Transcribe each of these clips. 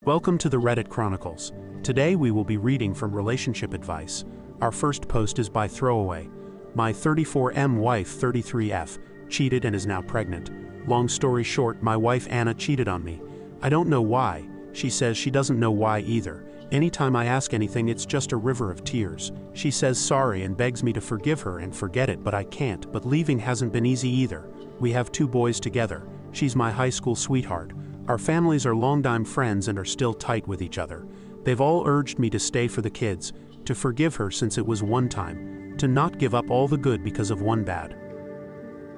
Welcome to the Reddit Chronicles. Today we will be reading from relationship advice. Our first post is by Throwaway. My 34M wife 33F cheated and is now pregnant. Long story short, my wife Anna cheated on me. I don't know why. She says she doesn't know why either. Anytime I ask anything, it's just a river of tears. She says sorry and begs me to forgive her and forget it, but I can't. But leaving hasn't been easy either. We have 2 boys together. She's my high school sweetheart. Our families are longtime friends and are still tight with each other. They've all urged me to stay for the kids, to forgive her since it was one time, to not give up all the good because of one bad.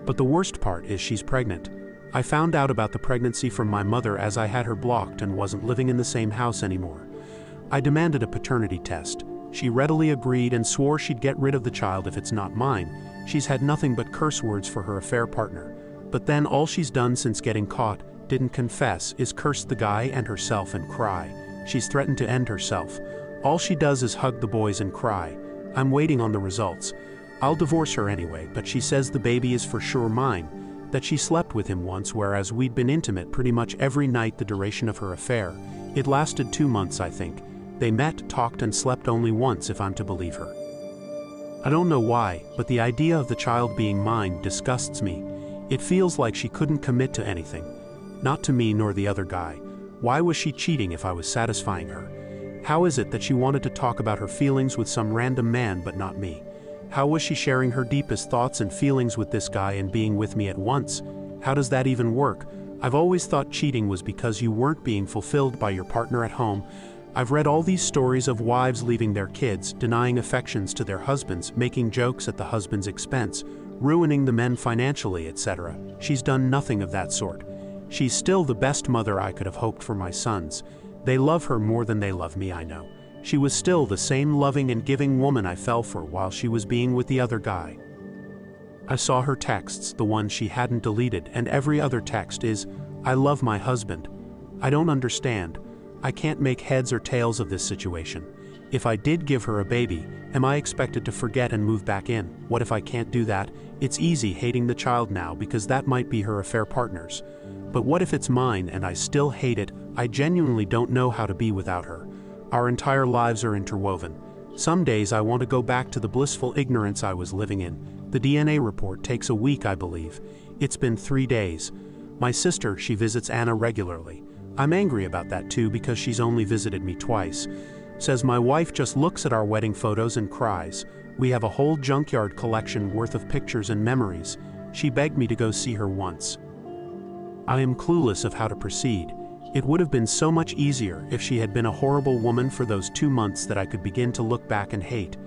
But the worst part is she's pregnant. I found out about the pregnancy from my mother as I had her blocked and wasn't living in the same house anymore. I demanded a paternity test. She readily agreed and swore she'd get rid of the child if it's not mine. She's had nothing but curse words for her affair partner. But then all she's done since getting caught, didn't confess, is curse the guy and herself and cry. She's threatened to end herself. All she does is hug the boys and cry. I'm waiting on the results. I'll divorce her anyway, but she says the baby is for sure mine, that she slept with him once whereas we'd been intimate pretty much every night the duration of her affair. It lasted 2 months, I think. They met, talked, and slept only once, if I'm to believe her. I don't know why, but the idea of the child being mine disgusts me. It feels like she couldn't commit to anything. Not to me nor the other guy. Why was she cheating if I was satisfying her? How is it that she wanted to talk about her feelings with some random man but not me? How was she sharing her deepest thoughts and feelings with this guy and being with me at once? How does that even work? I've always thought cheating was because you weren't being fulfilled by your partner at home. I've read all these stories of wives leaving their kids, denying affections to their husbands, making jokes at the husband's expense, ruining the men financially, etc. She's done nothing of that sort. She's still the best mother I could have hoped for my sons. They love her more than they love me, I know. She was still the same loving and giving woman I fell for while she was being with the other guy. I saw her texts, the one she hadn't deleted, and every other text is, "I love my husband." I don't understand. I can't make heads or tails of this situation. If I did give her a baby, am I expected to forget and move back in? What if I can't do that? It's easy hating the child now because that might be her affair partner's. But what if it's mine and I still hate it? I genuinely don't know how to be without her. Our entire lives are interwoven. Some days I want to go back to the blissful ignorance I was living in. The DNA report takes a week, I believe. It's been 3 days. My sister, she visits Anna regularly. I'm angry about that too because she's only visited me twice. Says my wife just looks at our wedding photos and cries. We have a whole junkyard collection worth of pictures and memories. She begged me to go see her once. I am clueless of how to proceed. It would have been so much easier if she had been a horrible woman for those 2 months that I could begin to look back and hate.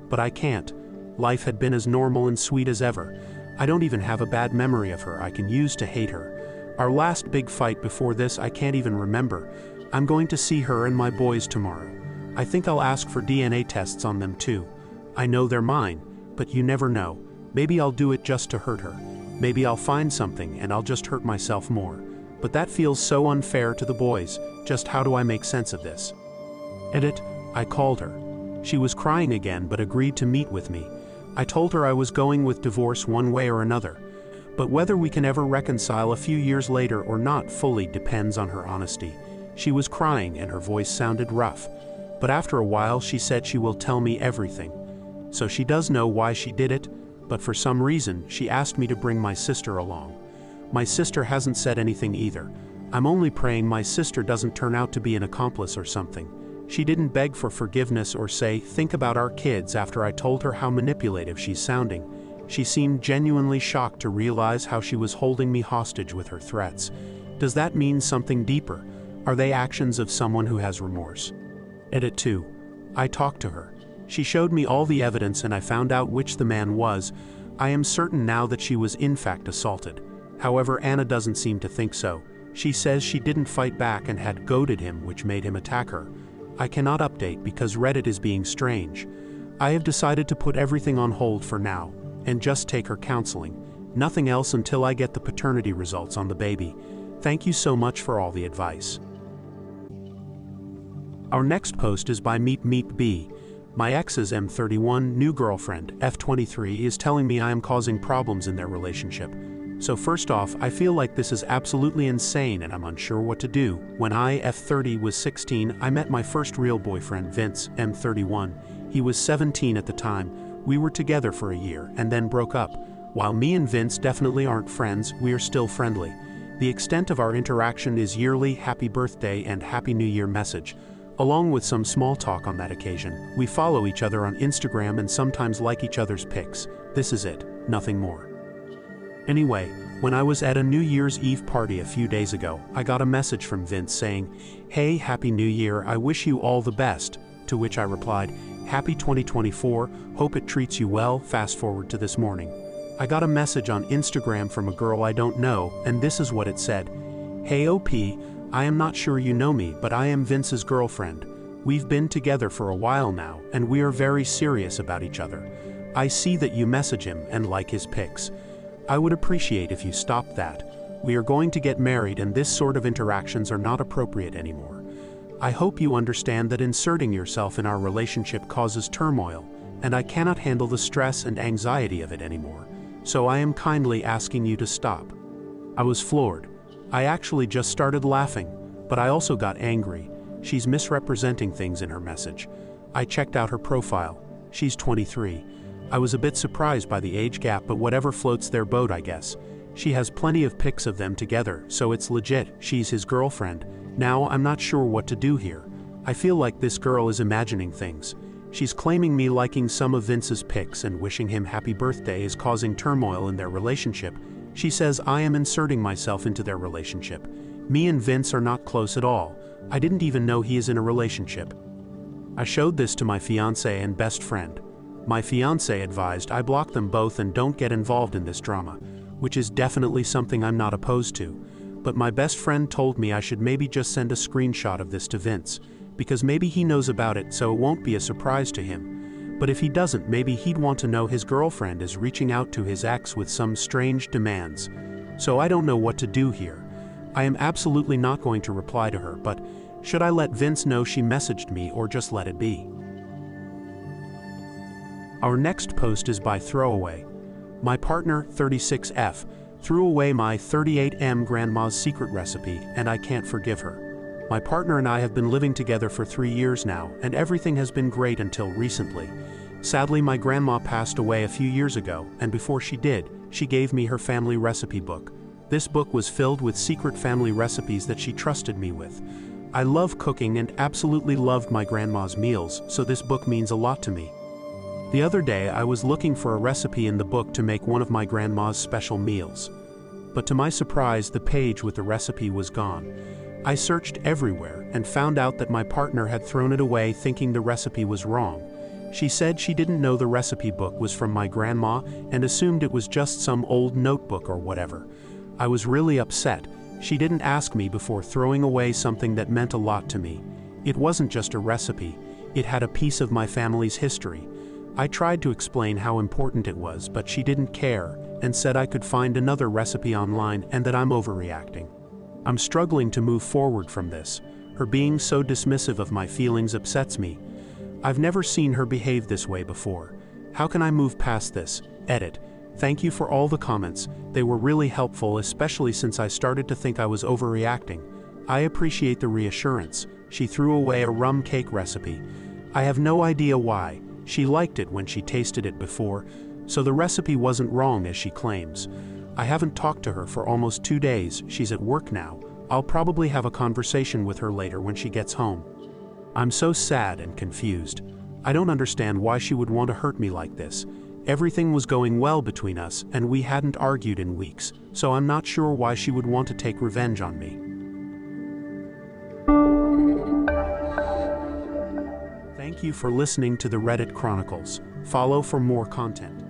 But I can't. Life had been as normal and sweet as ever. I don't even have a bad memory of her I can use to hate her. Our last big fight before this I can't even remember. I'm going to see her and my boys tomorrow. I think I'll ask for DNA tests on them too. I know they're mine, but you never know. Maybe I'll do it just to hurt her. Maybe I'll find something and I'll just hurt myself more. But that feels so unfair to the boys. Just how do I make sense of this? Edit. I called her. She was crying again but agreed to meet with me. I told her I was going with divorce one way or another. But whether we can ever reconcile a few years later or not fully depends on her honesty. She was crying and her voice sounded rough. But after a while she said she will tell me everything. So she does know why she did it, but for some reason she asked me to bring my sister along. My sister hasn't said anything either. I'm only praying my sister doesn't turn out to be an accomplice or something. She didn't beg for forgiveness or say, "Think about our kids," after I told her how manipulative she's sounding. She seemed genuinely shocked to realize how she was holding me hostage with her threats. Does that mean something deeper? Are they actions of someone who has remorse? Edit 2. I talked to her. She showed me all the evidence and I found out which the man was. I am certain now that she was in fact assaulted. However, Anna doesn't seem to think so. She says she didn't fight back and had goaded him, which made him attack her. I cannot update because Reddit is being strange. I have decided to put everything on hold for now and just take her counseling. Nothing else until I get the paternity results on the baby. Thank you so much for all the advice. Our next post is by Meet B. My ex's M31 new girlfriend, F23, is telling me I am causing problems in their relationship. So first off, I feel like this is absolutely insane and I'm unsure what to do. When I, F30, was 16, I met my first real boyfriend, Vince, M31. He was 17 at the time. We were together for a year and then broke up. While me and Vince definitely aren't friends, we are still friendly. The extent of our interaction is yearly happy birthday and happy new year message, along with some small talk on that occasion. We follow each other on Instagram and sometimes like each other's pics. This is it, nothing more. Anyway, when I was at a New Year's Eve party a few days ago, I got a message from Vince saying, "Hey, Happy New Year, I wish you all the best," to which I replied, "Happy 2024, hope it treats you well." Fast forward to this morning. I got a message on Instagram from a girl I don't know, and this is what it said. "Hey OP, I am not sure you know me, but I am Vince's girlfriend. We've been together for a while now, and we are very serious about each other. I see that you message him and like his pics. I would appreciate if you stopped that. We are going to get married and this sort of interactions are not appropriate anymore. I hope you understand that inserting yourself in our relationship causes turmoil, and I cannot handle the stress and anxiety of it anymore. So I am kindly asking you to stop." I was floored. I actually just started laughing, but I also got angry. She's misrepresenting things in her message. I checked out her profile. She's 23. I was a bit surprised by the age gap, but whatever floats their boat, I guess. She has plenty of pics of them together, so it's legit. She's his girlfriend. Now I'm not sure what to do here. I feel like this girl is imagining things. She's claiming me liking some of Vince's pics and wishing him happy birthday is causing turmoil in their relationship. She says I am inserting myself into their relationship. Me and Vince are not close at all. I didn't even know he is in a relationship. I showed this to my fiancé and best friend. My fiancé advised I block them both and don't get involved in this drama, which is definitely something I'm not opposed to. But my best friend told me I should maybe just send a screenshot of this to Vince, because maybe he knows about it so it won't be a surprise to him. But if he doesn't, maybe he'd want to know his girlfriend is reaching out to his ex with some strange demands. So I don't know what to do here. I am absolutely not going to reply to her, but should I let Vince know she messaged me or just let it be? Our next post is by Throwaway. My partner, 36F, threw away my 38M grandma's secret recipe, and I can't forgive her. My partner and I have been living together for 3 years now, and everything has been great until recently. Sadly, my grandma passed away a few years ago, and before she did, she gave me her family recipe book. This book was filled with secret family recipes that she trusted me with. I love cooking and absolutely loved my grandma's meals, so this book means a lot to me. The other day, I was looking for a recipe in the book to make one of my grandma's special meals. But to my surprise, the page with the recipe was gone. I searched everywhere and found out that my partner had thrown it away thinking the recipe was wrong. She said she didn't know the recipe book was from my grandma and assumed it was just some old notebook or whatever. I was really upset. She didn't ask me before throwing away something that meant a lot to me. It wasn't just a recipe. It had a piece of my family's history. I tried to explain how important it was, but she didn't care and said I could find another recipe online and that I'm overreacting. I'm struggling to move forward from this. Her being so dismissive of my feelings upsets me. I've never seen her behave this way before. How can I move past this? Edit. Thank you for all the comments. They were really helpful, especially since I started to think I was overreacting. I appreciate the reassurance. She threw away a rum cake recipe. I have no idea why. She liked it when she tasted it before, so the recipe wasn't wrong as she claims. I haven't talked to her for almost 2 days. She's at work now. I'll probably have a conversation with her later when she gets home. I'm so sad and confused. I don't understand why she would want to hurt me like this. Everything was going well between us, and we hadn't argued in weeks, so I'm not sure why she would want to take revenge on me. Thank you for listening to the Reddit Chronicles. Follow for more content.